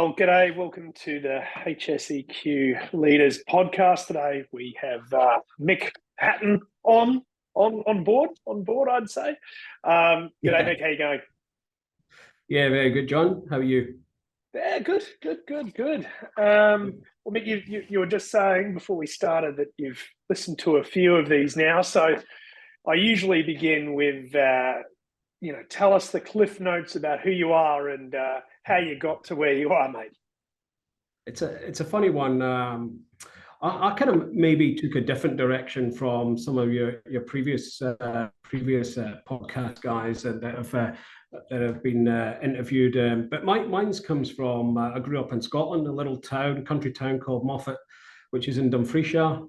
Well, g'day. Welcome to the HSEQ Leaders podcast. Today we have Mick Paton on board. I'd say. G'day, Mick. How you going? Yeah, very good, John. How are you? Yeah, good. Well, Mick, you were just saying before we started that you've listened to a few of these now. So I usually begin with tell us the cliff notes about who you are and how you got to where you are, mate. It's a funny one. I kind of maybe took a different direction from some of your previous podcast guys that have been interviewed. But mine's comes from I grew up in Scotland, a little country town called Moffat, which is in Dumfriesshire.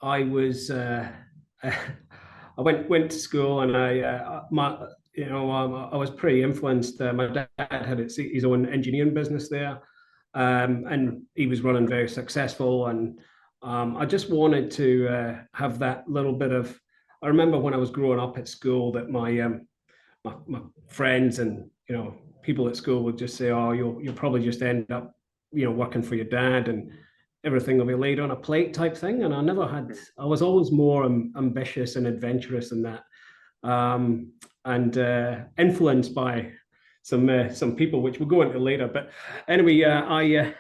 I was I went to school, and I was pretty influenced. My dad had his own engineering business there, and he was running very successful. And I just wanted to have that little bit of. I remember when I was growing up at school that my friends and people at school would just say, "Oh, you'll probably just end up working for your dad and everything will be laid on a plate," type thing. And I was always more ambitious and adventurous than that, and influenced by some people, which we'll go into later. But anyway, I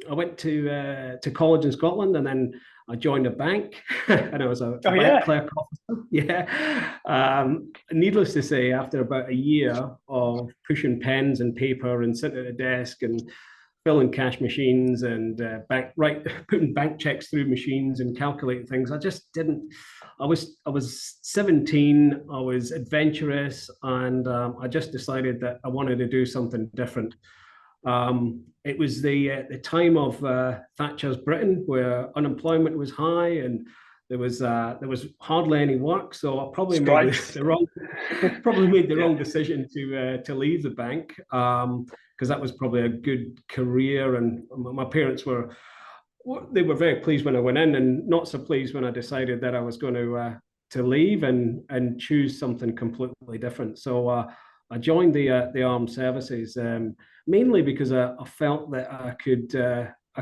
went to college in Scotland, and then I joined a bank, and I was a bank clerk officer. Yeah. Needless to say, after about a year of pushing pens and paper and sitting at a desk and filling cash machines and putting bank checks through machines and calculating things, I just didn't. I was 17. I was adventurous, and I just decided that I wanted to do something different. It was the time of Thatcher's Britain, where unemployment was high and there was hardly any work. So I probably made the wrong decision to leave the bank, because that was probably a good career. And my parents were very pleased when I went in, and not so pleased when I decided that I was going to leave and choose something completely different. So I joined the armed services, mainly because I felt that I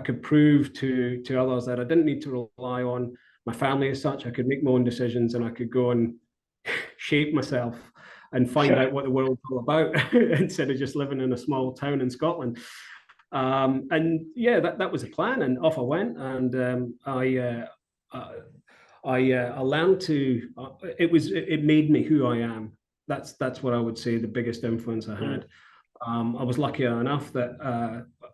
could prove to others that I didn't need to rely on my family as such. I could make my own decisions, and I could go and shape myself and find out what the world's all about instead of just living in a small town in Scotland. And yeah, that was the plan, and off I went. And I learned to. It made me who I am. That's what I would say the biggest influence I had. I was lucky enough that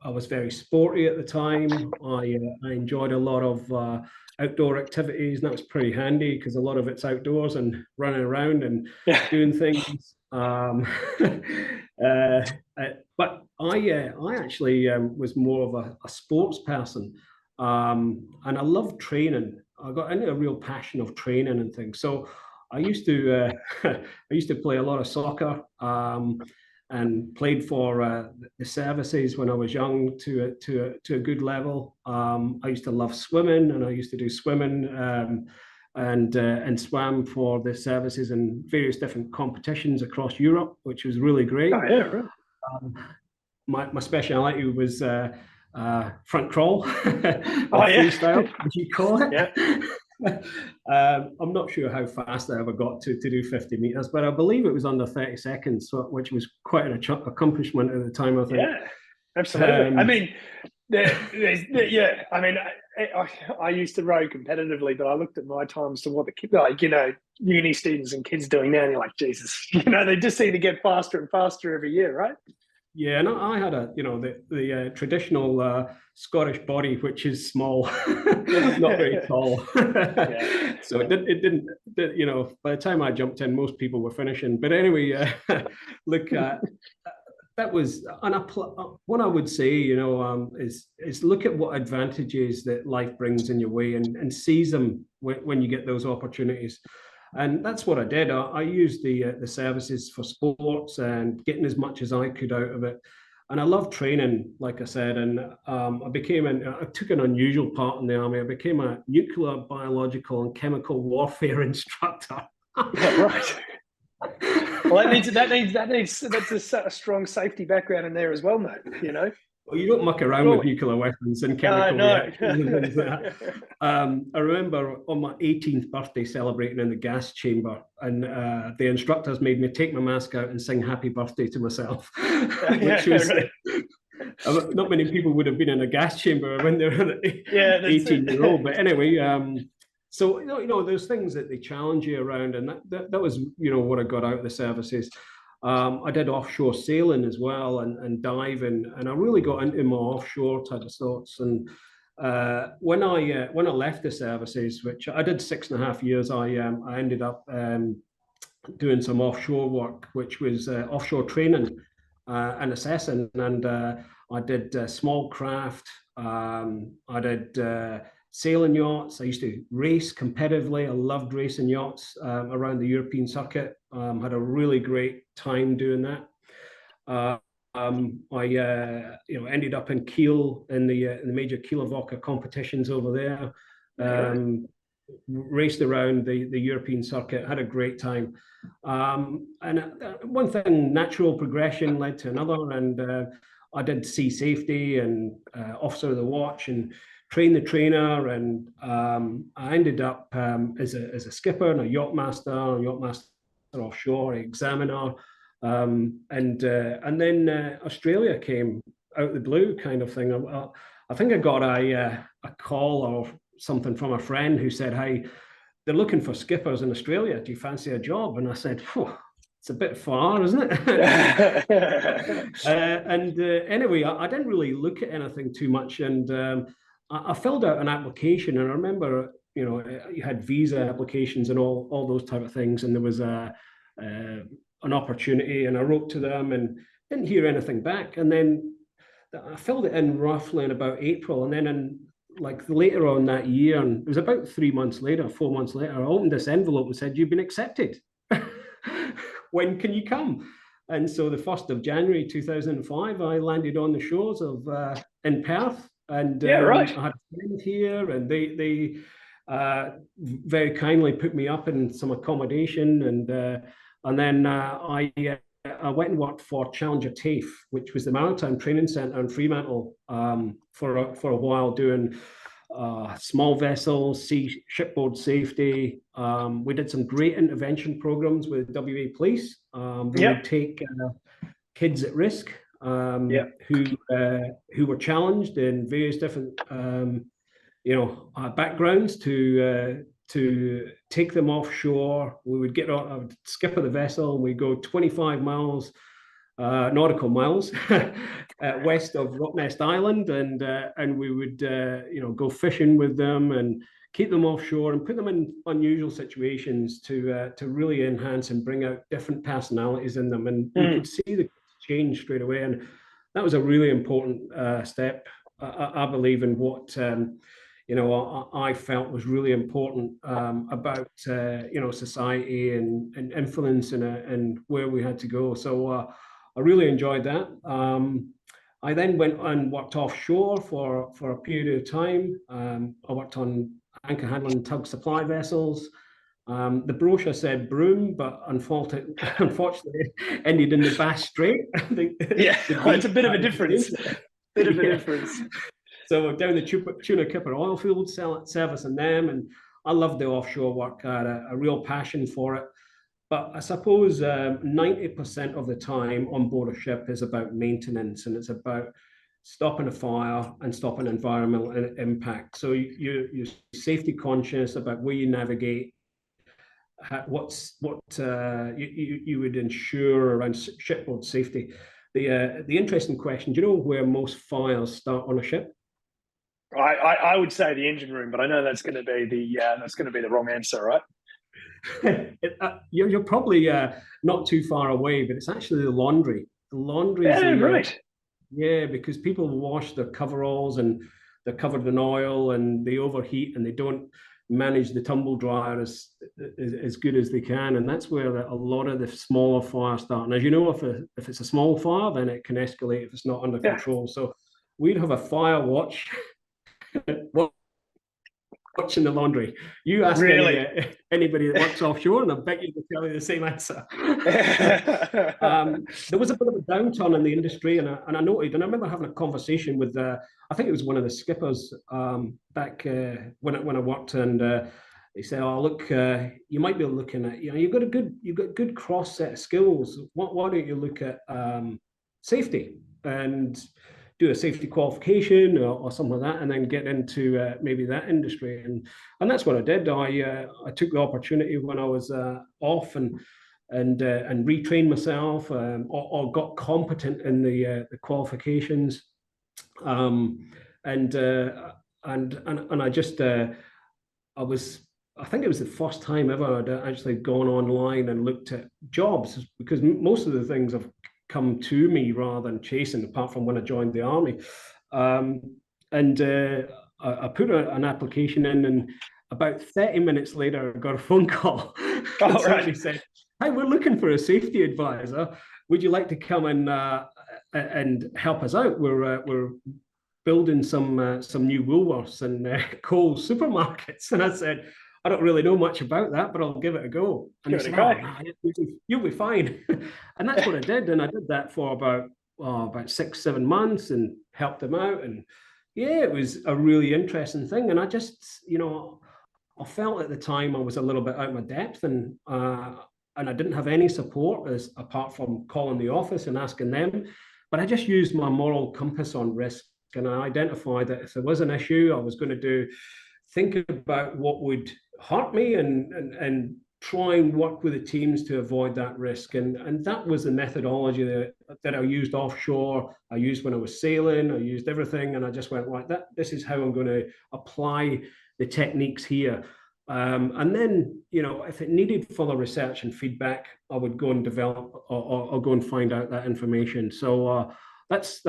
I was very sporty at the time. I enjoyed a lot of outdoor activities, and that was pretty handy because a lot of it's outdoors and running around and doing things. But I actually was more of a sports person, and I loved training. I got into a real passion of training and things. So I used to play a lot of soccer, and played for the services when I was young to a good level. I used to love swimming, and I used to do swimming, and swam for the services in various different competitions across Europe, which was really great. Oh yeah, right. My speciality was front crawl, or freestyle, as you call it. Yeah. I'm not sure how fast I ever got to do 50 meters, but I believe it was under 30 seconds, which was quite an accomplishment at the time, I think. Yeah, absolutely. I mean, yeah. I mean, I used to row competitively, but I looked at my times to what the uni students and kids doing now, and you're like, Jesus, they just seem to get faster and faster every year, right? Yeah, and I had the traditional Scottish body, which is small, not very tall. So it didn't. By the time I jumped in, most people were finishing. But anyway, look, that was, and what I would say, is look at what advantages that life brings in your way, and seize them when you get those opportunities. And that's what I did. I used the services for sports and getting as much as I could out of it. And I love training, like I said. And I took an unusual part in the army. I became a nuclear, biological, and chemical warfare instructor. Yeah, right. Well, that's a strong safety background in there as well, mate. You know. Well, you don't muck around with nuclear weapons and chemical reactions and things like that. I remember on my 18th birthday celebrating in the gas chamber, and the instructors made me take my mask out and sing "Happy Birthday" to myself, which was not many people would have been in a gas chamber when they were 18-year-old. But anyway, so there's things that they challenge you around, and that was what I got out of the services. I did offshore sailing as well and diving, and I really got into my offshore type of thoughts. And when I left the services, which I did 6.5 years, I ended up doing some offshore work, which was offshore training and assessing. And I did small craft. I did sailing yachts. I used to race competitively. I loved racing yachts around the European circuit. Had a really great time doing that. I ended up in Kiel in the major Kielavoca competitions over there. Raced around the European circuit, had a great time. And one thing, natural progression led to another, and I did sea safety and officer of the watch and train the trainer, and I ended up as a skipper and a yacht master offshore, examiner, and then Australia came out of the blue, kind of thing. I think I got a call or something from a friend who said, "Hey, they're looking for skippers in Australia. Do you fancy a job?" And I said, "It's a bit far, isn't it?" Anyway, I didn't really look at anything too much, and I filled out an application, and I remember, you had visa applications and all those type of things, and there was an opportunity, and I wrote to them and didn't hear anything back. And then I filled it in roughly in about April, and then in later on that year, and it was about 4 months later, I opened this envelope and said, "You've been accepted. When can you come?" And so the 1st of January 2005, I landed on the shores of in Perth. And I had a friend here, and they very kindly put me up in some accommodation, and then I went and worked for Challenger TAFE, which was the Maritime Training Centre in Fremantle, for a while, doing small vessels, shipboard safety. We did some great intervention programs with WA Police. We would take kids at risk, who were challenged in various different backgrounds to take them offshore. We would get on, I would skipper the vessel, and we go 25 miles nautical miles west of Rottnest Island, and we would go fishing with them and keep them offshore and put them in unusual situations to really enhance and bring out different personalities in them. And you could see the change straight away, and that was a really important step, I believe, in what I felt was really important about society and influence and where we had to go. So I really enjoyed that. I then went and worked offshore for a period of time. I worked on anchor handling tug supply vessels. The brochure said Broome, but unfortunately ended in the Bass Strait. It's a bit of a difference. So down the Tuna Kipper oil field, servicing them, and I loved the offshore work. I had a real passion for it. But I suppose 90% of the time on board a ship is about maintenance, and it's about stopping a fire and stopping environmental impact. So you're safety conscious about where you navigate, what you would ensure around shipboard safety. The interesting question: do you know where most fires start on a ship? I would say the engine room, but I know that's going to be the wrong answer, right? You're probably not too far away, but it's actually the laundry. The laundry is right. Yeah, because people wash their coveralls and they're covered in oil and they overheat and they don't manage the tumble dryer as good as they can, and that's where a lot of the smaller fires start. And as you know, if it's a small fire, then it can escalate if it's not under control. So we'd have a fire watch watching the laundry. You ask Really? anybody that works offshore, and I bet you will tell you the same answer. There was a bit of a downturn in the industry, and I noted, and I remember having a conversation with, I think it was one of the skippers back when I worked, and they said, "Oh, look, you might be looking at, you've got good cross set of skills. Why don't you look at safety and do a safety qualification or something like that, and then get into maybe that industry?" And that's what I did. I took the opportunity when I was off and retrained myself, or got competent in the qualifications, and I just I think it was the first time ever I'd actually gone online and looked at jobs, because most of the things have come to me rather than chasing, apart from when I joined the army. I put an application in, and about 30 minutes later, I got a phone call. Oh, Somebody right. said, "Hi, we're looking for a safety advisor. Would you like to come and help us out? We're building some new Woolworths and Coles supermarkets." And I said, "I don't really know much about that, but I'll give it a go." And Give he it a said, go. "Oh, no, you'll be fine." And that's what I did. And I did that for about 6-7 months and helped them out. And yeah, it was a really interesting thing. And I just, I felt at the time I was a little bit out of my depth, and I didn't have any support apart from calling the office and asking them. But I just used my moral compass on risk, and I identified that if there was an issue, I was going to think about what would hurt me, and try and work with the teams to avoid that risk. And that was the methodology that I used offshore. I used when I was sailing. I used everything, and I just went, right, this is how I'm going to apply the techniques here. And then, if it needed further research and feedback, I would go and develop or go and find out that information. So that's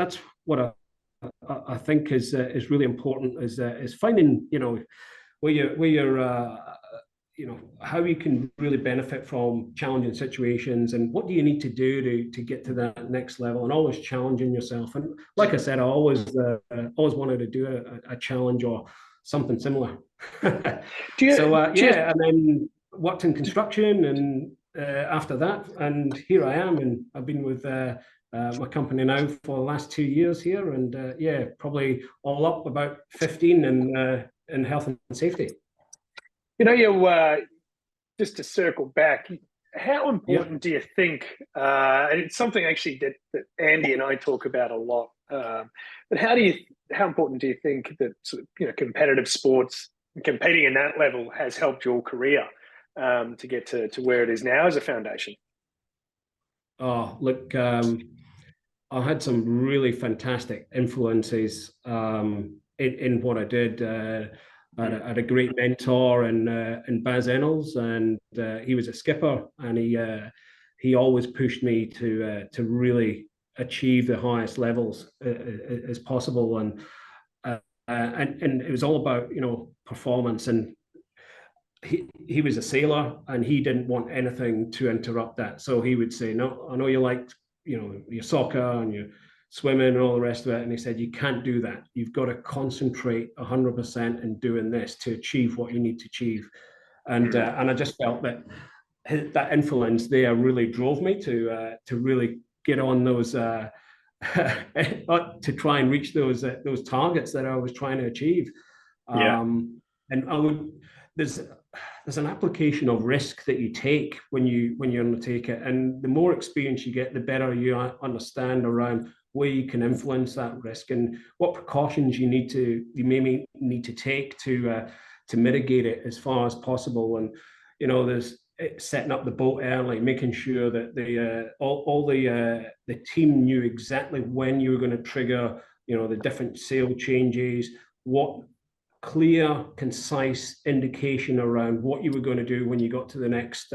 what I think is really important, is finding, where you're how you can really benefit from challenging situations, and what do you need to do to get to that next level, and always challenging yourself. And like I said, I always wanted to do a challenge or something similar. And then worked in construction, and after that, and here I am, and I've been with my company now for the last 2 years here, and probably all up about 15 in health and safety. You just to circle back, how important do you think, and it's something actually that Andy and I talk about a lot, but how important do you think that competitive sports, competing in that level, has helped your career to get to where it is now as a foundation? Oh, look, I had some really fantastic influences in what I did. I had a great mentor in Baz Ennals, and he was a skipper, and he always pushed me to really achieve the highest levels as possible, and it was all about performance. And he was a sailor, and he didn't want anything to interrupt that. So he would say, "No, I know you like your soccer and your swimming and all the rest of it." And he said, "You can't do that. You've got to concentrate 100% in doing this to achieve what you need to achieve." And I just felt that influence there really drove me to really get on those to try and reach those targets that I was trying to achieve. And there's an application of risk that you take when you undertake it, and the more experience you get, the better you understand around where you can influence that risk and what precautions you may need to take to mitigate it as far as possible. And there's setting up the boat early, making sure that all the team knew exactly when you were going to trigger the different sail changes, what clear, concise indication around what you were going to do when you got to the next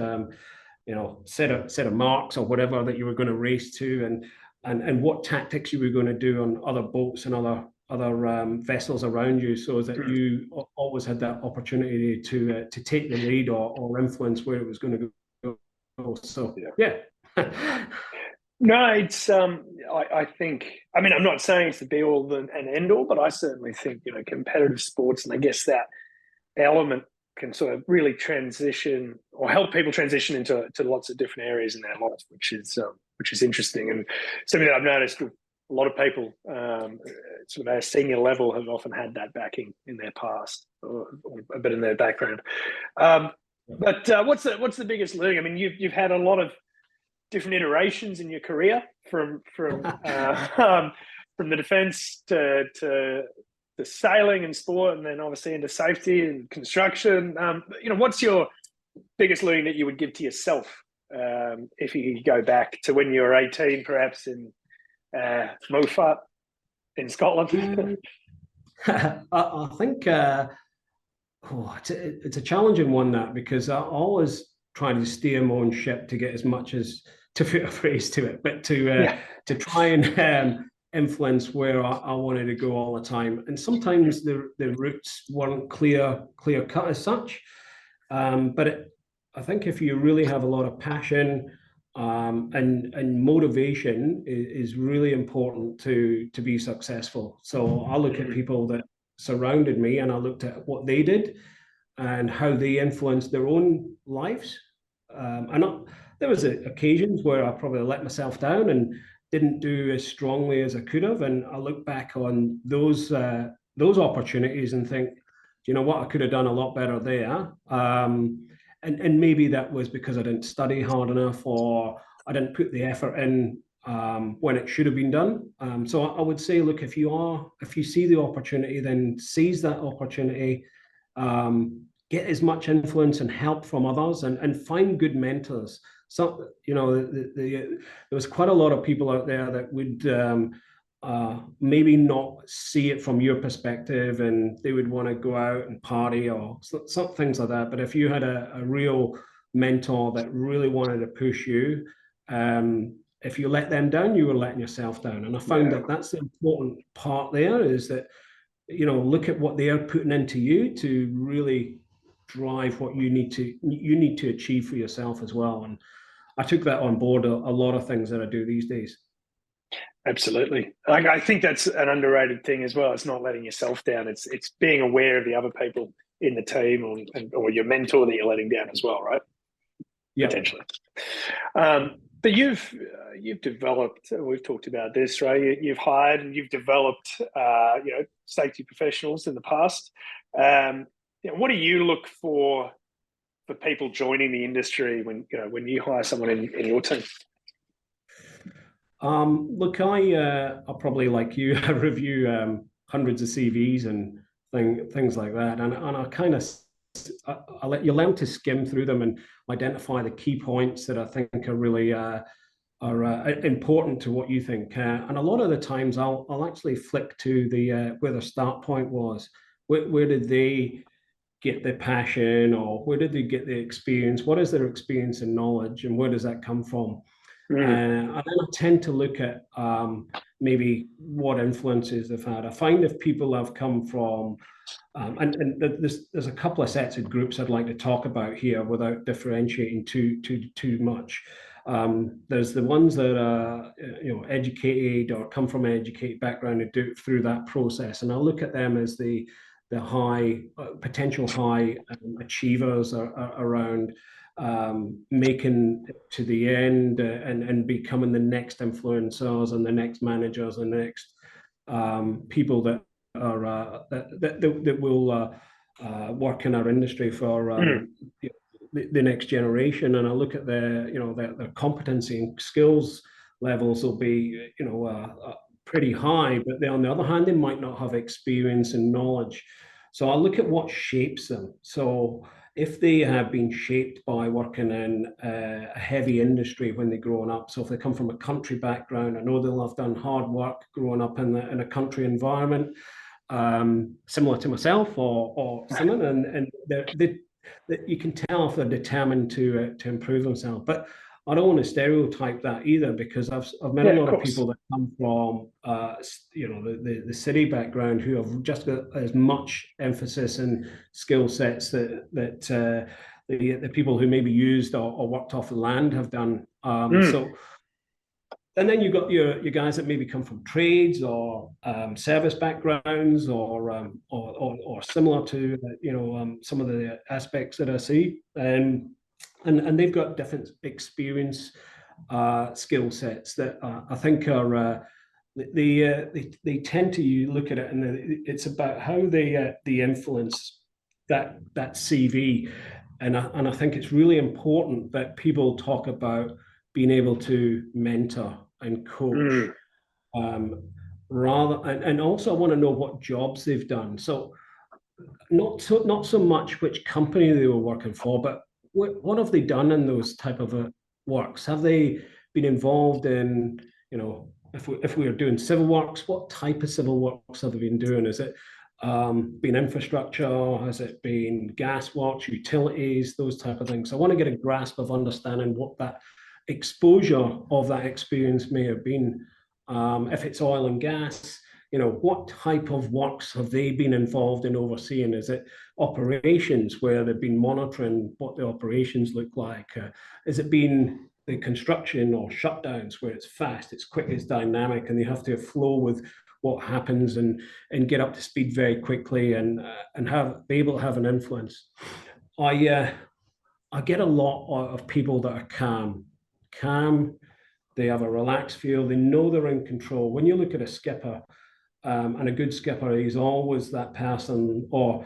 set of marks or whatever that you were going to race to, and what tactics you were going to do on other boats and other vessels around you, so that you always had that opportunity to take the lead or influence where it was going to go. So yeah. No, it's I think, I mean, I'm not saying it's the be all and end all, but I certainly think competitive sports, and I guess that element can sort of really transition or help people transition into lots of different areas in their life, which is interesting, and something that I've noticed with a lot of people, sort of at a senior level, have often had that backing in their past or a bit in their background. But what's the biggest learning? I mean, you've had a lot of different iterations in your career, from the defence to sailing and sport, and then obviously into safety and construction. What's your biggest learning that you would give to yourself if you could go back to when you were 18, perhaps in Mofat in Scotland? I think it's a challenging one, that, because I always try to steer my own ship to get as much as, to put a phrase to it, but to try and influence where I wanted to go all the time. And sometimes the routes weren't clear cut as such. But I think if you really have a lot of passion and motivation is really important to be successful. So I look at people that surrounded me, and I looked at what they did and how they influenced their own lives. There was occasions where I probably let myself down and didn't do as strongly as I could have, and I look back on those opportunities and think, you know what, I could have done a lot better there. And maybe that was because I didn't study hard enough, or I didn't put the effort in when it should have been done. So I would say, look, if you see the opportunity, then seize that opportunity. Get as much influence and help from others, and find good mentors. So, there was quite a lot of people out there that would maybe not see it from your perspective, and they would want to go out and party or some things like that. But if you had a real mentor that really wanted to push you, if you let them down, you were letting yourself down. And I found that that's the important part there, is that, look at what they are putting into you to really drive what you need to achieve for yourself as well. And I took that on board a lot of things that I do these days. Absolutely. I think that's an underrated thing as well. It's not letting yourself down. It's being aware of the other people in the team or your mentor that you're letting down as well, right? Yeah. Potentially. But you've developed. We've talked about this, right? You've hired and you've developed, safety professionals in the past. What do you look for people joining the industry when you hire someone in your team? Look, I'll probably, like you, review hundreds of CVs and things like that, and I kind of I let you learn to skim through them and identify the key points that I think are really important to what you think. And a lot of the times, I'll actually flick to the where their start point was. Where did they get their passion, or where did they get the experience? What is their experience and knowledge, and where does that come from? And then I tend to look at maybe what influences they've had. I find if people have come from, and there's a couple of sets of groups I'd like to talk about here without differentiating too much. There's the ones that are educated or come from an educated background and do it through that process, and I look at them as the high potential high achievers around making it to the end and becoming the next influencers and the next managers and the next people that are that will work in our industry for the next generation. And I look at their competency and skills levels will be pretty high, but on the other hand, they might not have experience and knowledge. So I look at what shapes them. So if they have been shaped by working in a heavy industry when they're growing up, so if they come from a country background, I know they'll have done hard work growing up in a country environment, similar to myself or someone, and you can tell if they're determined to improve themselves. But I don't want to stereotype that either, because I've met a lot of people that come from the city background who have just got as much emphasis and skill sets that the people who maybe used or worked off the land have done. So and then you've got your guys that maybe come from trades or service backgrounds or similar to some of the aspects that I see, and they've got different experience, skill sets that I think are they tend to look at it, and it's about how they influence that CV, and I think it's really important that people talk about being able to mentor and coach, rather, and also I want to know what jobs they've done. So not so much which company they were working for, but what have they done in those type of works? Have they been involved in, if we are doing civil works, what type of civil works have they been doing? Is it been infrastructure? Has it been gas works, utilities, those type of things? So I want to get a grasp of understanding what that exposure of that experience may have been. If it's oil and gas, what type of works have they been involved in overseeing? Is it operations where they've been monitoring what the operations look like? Is it been the construction or shutdowns where it's fast, it's quick, it's dynamic, and they have to flow with what happens and get up to speed very quickly and be able to have an influence? I get a lot of people that are calm. They have a relaxed feel. They know they're in control. When you look at a skipper, and a good skipper, he's always that person, or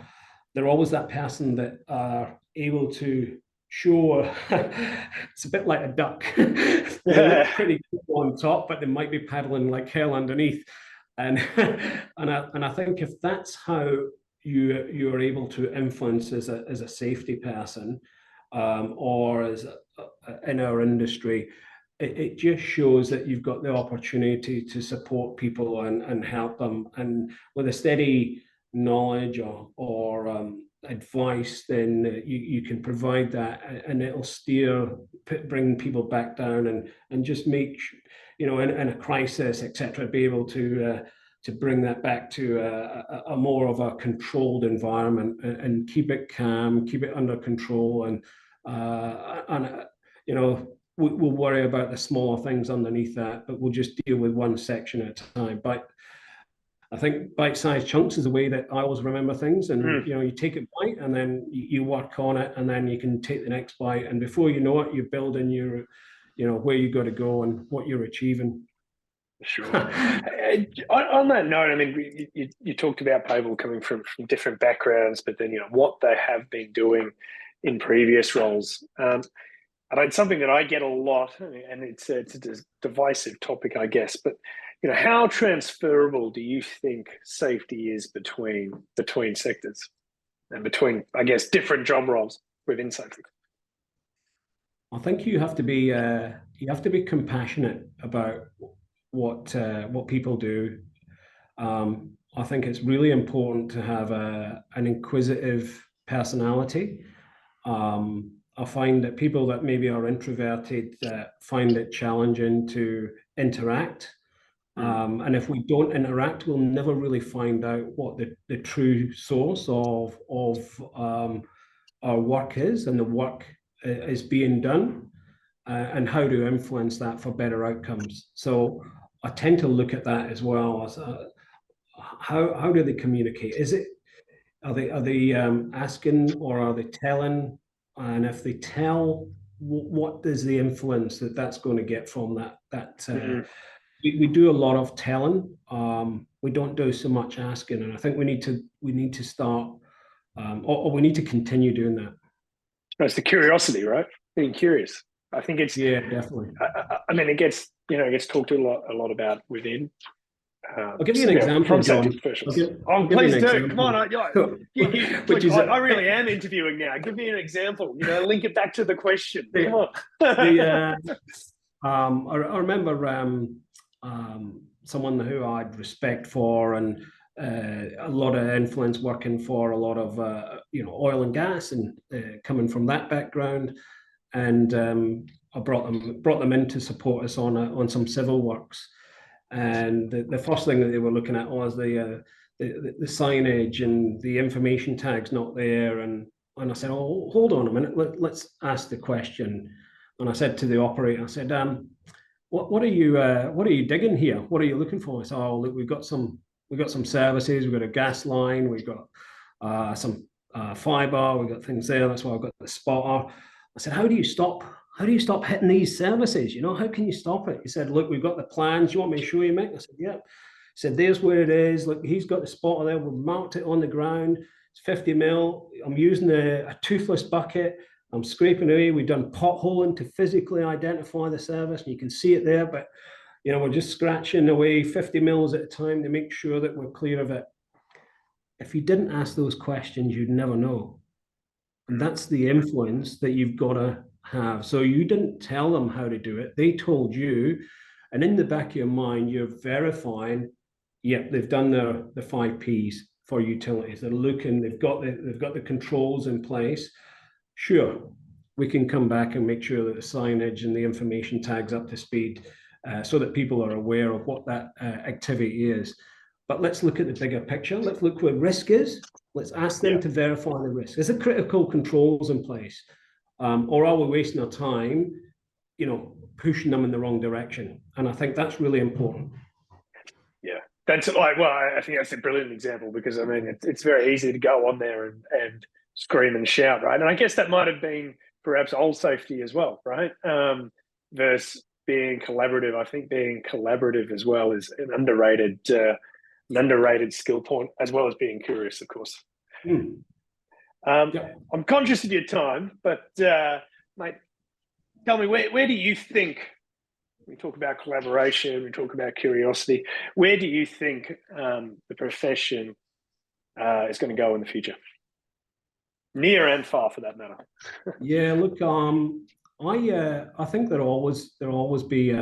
they're always that person that are able to show. It's a bit like a duck. They look pretty cool on top, but they might be paddling like hell underneath. And I think if that's how you're able to influence as a safety person, or as in our industry, it just shows that you've got the opportunity to support people and help them, and with a steady knowledge or advice, then you can provide that, and it'll bring people back down and just make, in a crisis, etc., be able to bring that back to a more of a controlled environment and keep it calm, keep it under control, and we'll worry about the smaller things underneath that, but we'll just deal with one section at a time. But I think bite-sized chunks is the way that I always remember things, and you take a bite and then you work on it, and then you can take the next bite, and before you know it, you're building your, where you got to go and what you're achieving. Sure. On that note, I mean, you talked about people coming from different backgrounds, but then what they have been doing in previous roles. And it's something that I get a lot, and it's a divisive topic, I guess. But how transferable do you think safety is between sectors and between, I guess, different job roles within safety? I think you have to be compassionate about what people do. I think it's really important to have an inquisitive personality. I find that people that maybe are introverted find it challenging to interact. And if we don't interact, we'll never really find out what the true source of our work is, and the work is being done, and how to influence that for better outcomes. So I tend to look at that as well as how do they communicate? Are they asking, or are they telling? And if they tell, what is the influence that's going to get from that? We do a lot of telling. We don't do so much asking, and I think we need to start, or we need to continue doing that. It's the curiosity, right? Being curious. I think it's definitely. I mean, it gets talked a lot about within. I'll give you an example, John. Please do. Come on, I really am interviewing now. Give me an example. Link it back to the question. Come on. I remember someone who I'd respect for, and a lot of influence, working for a lot of oil and gas, and coming from that background, and I brought them in to support us on some civil works. And the first thing that they were looking at was the signage and the information tags not there. And I said, oh, hold on a minute, let's ask the question. And I said to the operator, I said, what are you digging here? What are you looking for? I said, oh, look, we've got some services. We've got a gas line. We've got some fiber. We've got things there. That's why I've got the spotter. I said, how do you stop hitting these services? You know, how can you stop it? He said, look, we've got the plans. You want me to show you, Mick? I said, yeah. He said, there's where it is. Look, he's got the spotter there. We've marked it on the ground. It's 50 mil. I'm using a toothless bucket. I'm scraping away. We've done potholing to physically identify the service, and you can see it there. But you know, we're just scratching away 50 mils at a time to make sure that we're clear of it. If you didn't ask those questions, you'd never know. And that's the influence that you've got to have. So you didn't tell them how to do it. They told you. And in the back of your mind, you're verifying, yep, they've done the 5 Ps for utilities. They're looking, they've got the controls in place. Sure, we can come back and make sure that the signage and the information tags up to speed so that people are aware of what that activity is. But let's look at the bigger picture. Let's look where risk is. Let's ask them to verify the risk. Is there critical controls in place? Or are we wasting our time, you know, pushing them in the wrong direction? And I think that's really important. Yeah, that's like, well, I think that's a brilliant example, because I mean, it's very easy to go on there and scream and shout, right? And I guess that might have been perhaps old safety as well, right? Versus being collaborative. I think being collaborative as well is an underrated skill point, as well as being curious, of course. I'm conscious of your time, but mate, tell me, where do you think, we talk about collaboration, we talk about curiosity, where do you think the profession is going to go in the future? Near and far, for that matter. Yeah, look, I think there'll always be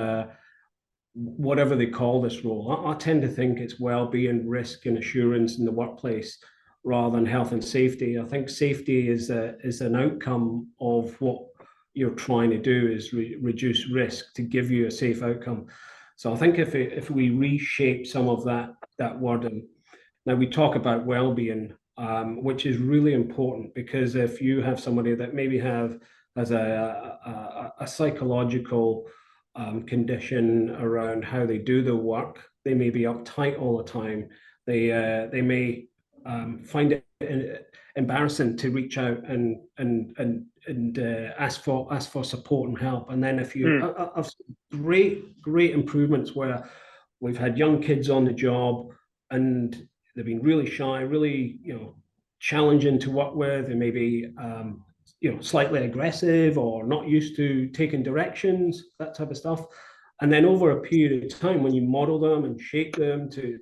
whatever they call this role. I tend to think it's well-being, risk, and assurance in the workplace rather than health and safety. I think safety is an outcome of what you're trying to do, is reduce risk to give you a safe outcome. So I think if we reshape some of that wording, now we talk about well-being, which is really important, because if you have somebody that maybe has a psychological condition around how they do their work, they may be uptight all the time. They may find it embarrassing to reach out and ask for support and help. And then if you have great improvements where we've had young kids on the job and they've been really shy, really, you know, challenging to work with. They may be you know, slightly aggressive or not used to taking directions, that type of stuff. And then over a period of time, when you model them and shape them to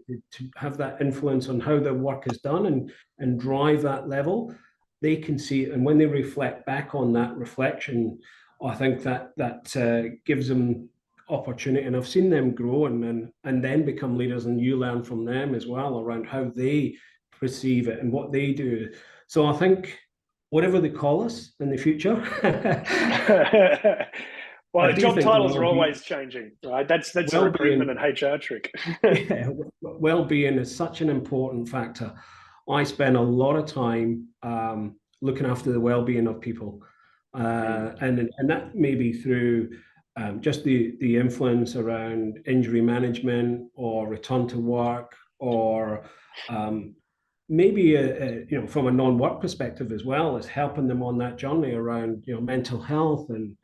have that influence on how their work is done and drive that level, they can see it. And when they reflect back on that reflection, I think that gives them opportunity. And I've seen them grow and then become leaders, and you learn from them as well around how they perceive it and what they do. So I think whatever they call us in the future. Well, job titles are always changing, right? That's a recruitment and HR trick. Yeah, well-being is such an important factor. I spend a lot of time looking after the well-being of people, and that may be through just the influence around injury management or return to work, or maybe you know, from a non-work perspective as well, is helping them on that journey around, you know, mental health. And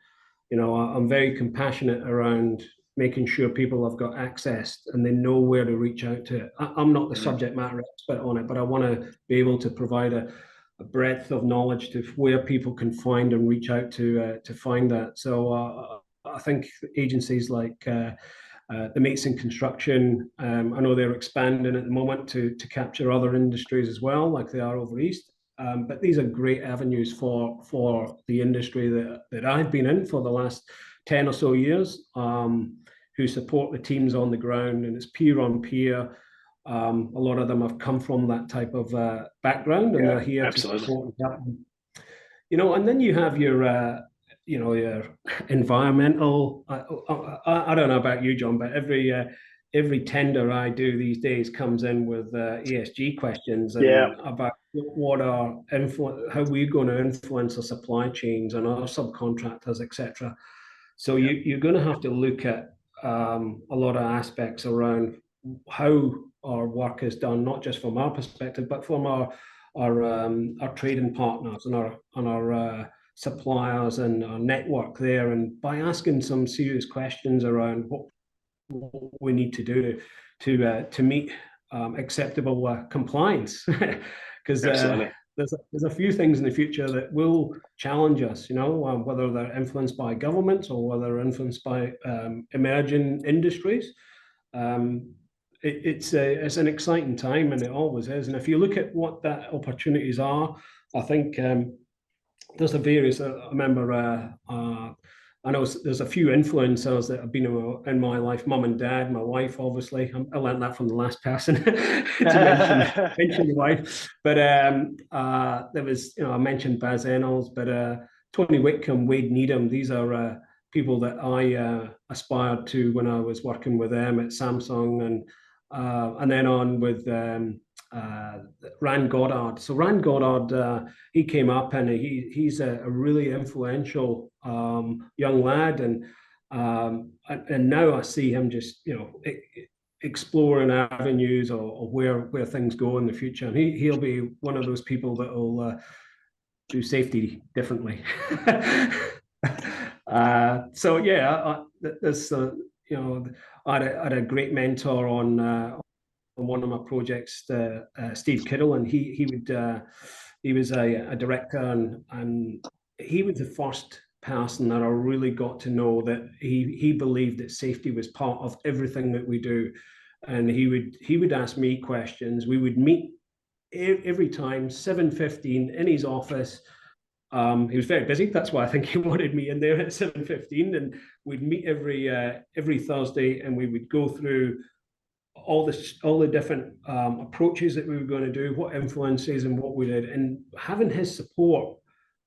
you know, I'm very compassionate around making sure people have got access and they know where to reach out to. I'm not the subject matter expert on it, but I want to be able to provide a breadth of knowledge to where people can find and reach out to find that. So I think agencies like the Mates in Construction, I know they're expanding at the moment to capture other industries as well, like they are over East. But these are great avenues for the industry that I've been in for the last 10 or so years, who support the teams on the ground, and it's peer on peer. A lot of them have come from that type of background, and they're here to support and help them. You know, and then you have your you know, your environmental. I don't know about you, John, but every tender I do these days comes in with ESG questions about what our how we're going to influence our supply chains and our subcontractors, etc. So you're going to have to look at a lot of aspects around how our work is done, not just from our perspective, but from our trading partners and our suppliers and our network there. And by asking some serious questions around what we need to do to meet acceptable compliance, because there's a few things in the future that will challenge us, whether they're influenced by governments or whether they're influenced by emerging industries. It's an exciting time, and it always is. And if you look at what that opportunities are, I think there's a various. I remember. I know there's a few influencers that have been in my life, mum and dad, my wife, obviously. I learned that from the last person to mention the wife. But there was, I mentioned Baz Reynolds, but Tony Whitcomb, Wade Needham, these are people that I aspired to when I was working with them at Samsung, and then on with Rand Goddard. So Rand Goddard, he came up, and he's a really influential young lad, and now I see him just exploring avenues or where things go in the future, and he'll be one of those people that will do safety differently. So yeah, there's I had a great mentor on one of my projects, Steve Kittle, and he was a director, and he was the first person that I really got to know that he believed that safety was part of everything that we do, and he would ask me questions. We would meet every time 7:15 in his office. He was very busy. That's why I think he wanted me in there at 7:15, and we'd meet every Thursday, and we would go through all the different approaches that we were going to do, what influences and what we did, and having his support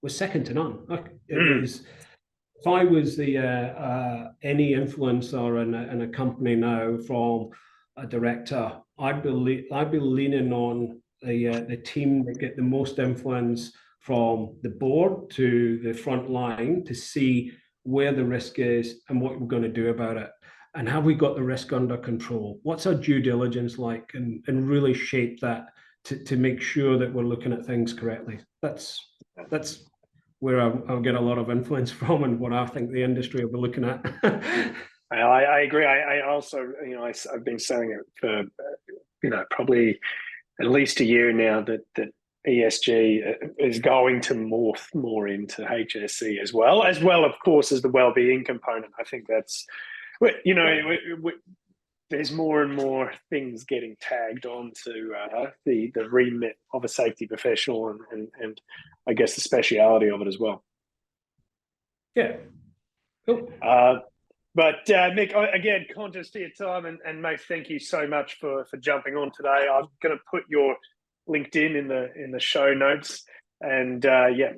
was second to none. It was, if I was any influencer in a company now, from a director, I'd be leaning on the team that get the most influence from the board to the front line to see where the risk is and what we're going to do about it. And have we got the risk under control? What's our due diligence like? And really shape that to make sure that we're looking at things correctly. That's where I'll get a lot of influence from, and what I think the industry will be looking at. I agree. I also, I've been saying it for, probably at least a year now that ESG is going to morph more into HSE as well, of course, as the well-being component. I think that's, there's more and more things getting tagged on to the remit of a safety professional, and I guess the speciality of it as well. Yeah. Cool. But Mick, again, conscious to your time, and mate, thank you so much for jumping on today. I'm going to put your LinkedIn in the show notes, and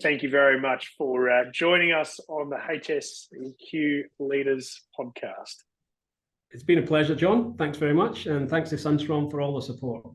thank you very much for joining us on the HSEQ Leaders podcast. It's been a pleasure, John. Thanks very much, and thanks to Sundstrom for all the support.